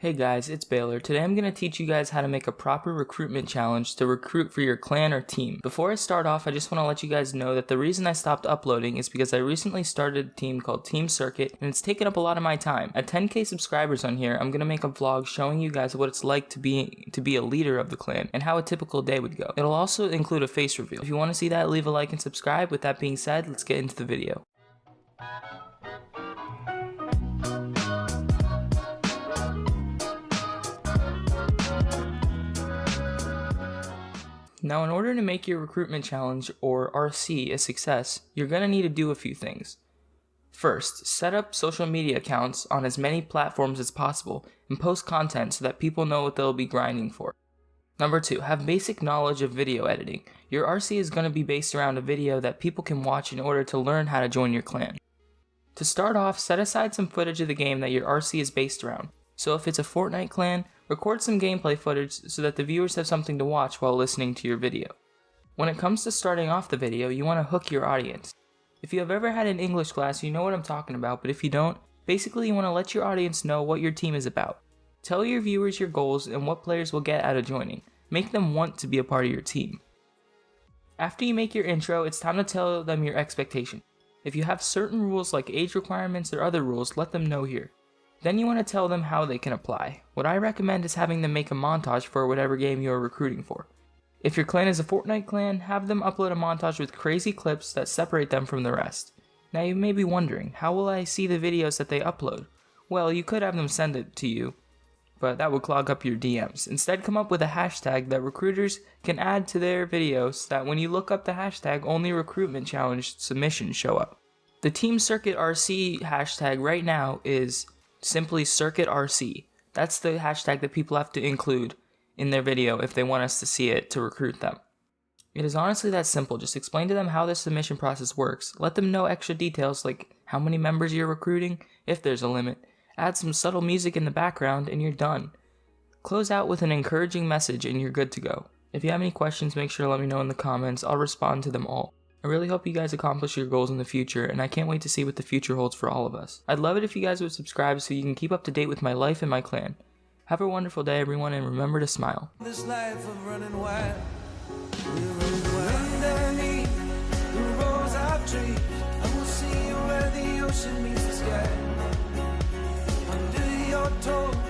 Hey guys, it's Baylor. Today I'm going to teach you guys how to make a proper recruitment challenge to recruit for your clan or team. Before I start off, I just want to let you guys know that the reason I stopped uploading is because I recently started a team called Team Circuit and it's taken up a lot of my time. At 10k subscribers on here, I'm going to make a vlog showing you guys what it's like to be a leader of the clan and how a typical day would go. It'll also include a face reveal. If you want to see that, leave a like and subscribe. With that being said, let's get into the video. Now, in order to make your recruitment challenge, or RC, a success, you're going to need to do a few things. First, set up social media accounts on as many platforms as possible and post content so that people know what they'll be grinding for. Number 2, have basic knowledge of video editing. Your RC is going to be based around a video that people can watch in order to learn how to join your clan. To start off, set aside some footage of the game that your RC is based around. So if it's a Fortnite clan, record some gameplay footage so that the viewers have something to watch while listening to your video. When it comes to starting off the video, you want to hook your audience. If you have ever had an English class, you know what I'm talking about, but if you don't, basically you want to let your audience know what your team is about. Tell your viewers your goals and what players will get out of joining. Make them want to be a part of your team. After you make your intro, it's time to tell them your expectation. If you have certain rules like age requirements or other rules, let them know here. Then you want to tell them how they can apply. What I recommend is having them make a montage for whatever game you are recruiting for. If your clan is a Fortnite clan, have them upload a montage with crazy clips that separate them from the rest. Now you may be wondering, how will I see the videos that they upload? Well, you could have them send it to you, but that would clog up your DMs. Instead, come up with a hashtag that recruiters can add to their videos so that when you look up the hashtag, only recruitment challenge submissions show up. The Team Circuit RC hashtag right now is simply Circuit RC. That's the hashtag that people have to include in their video if they want us to see it to recruit them. It is honestly that simple. Just explain to them how the submission process works. Let them know extra details like how many members you're recruiting, if there's a limit. Add some subtle music in the background and you're done. Close out with an encouraging message and you're good to go. If you have any questions, make sure to let me know in the comments. I'll respond to them all. I really hope you guys accomplish your goals in the future, and I can't wait to see what the future holds for all of us. I'd love it if you guys would subscribe so you can keep up to date with my life and my clan. Have a wonderful day, everyone, and remember to smile. This life of running wild, underneath the rows of trees, I will see you where the ocean meets the sky. Under your toes.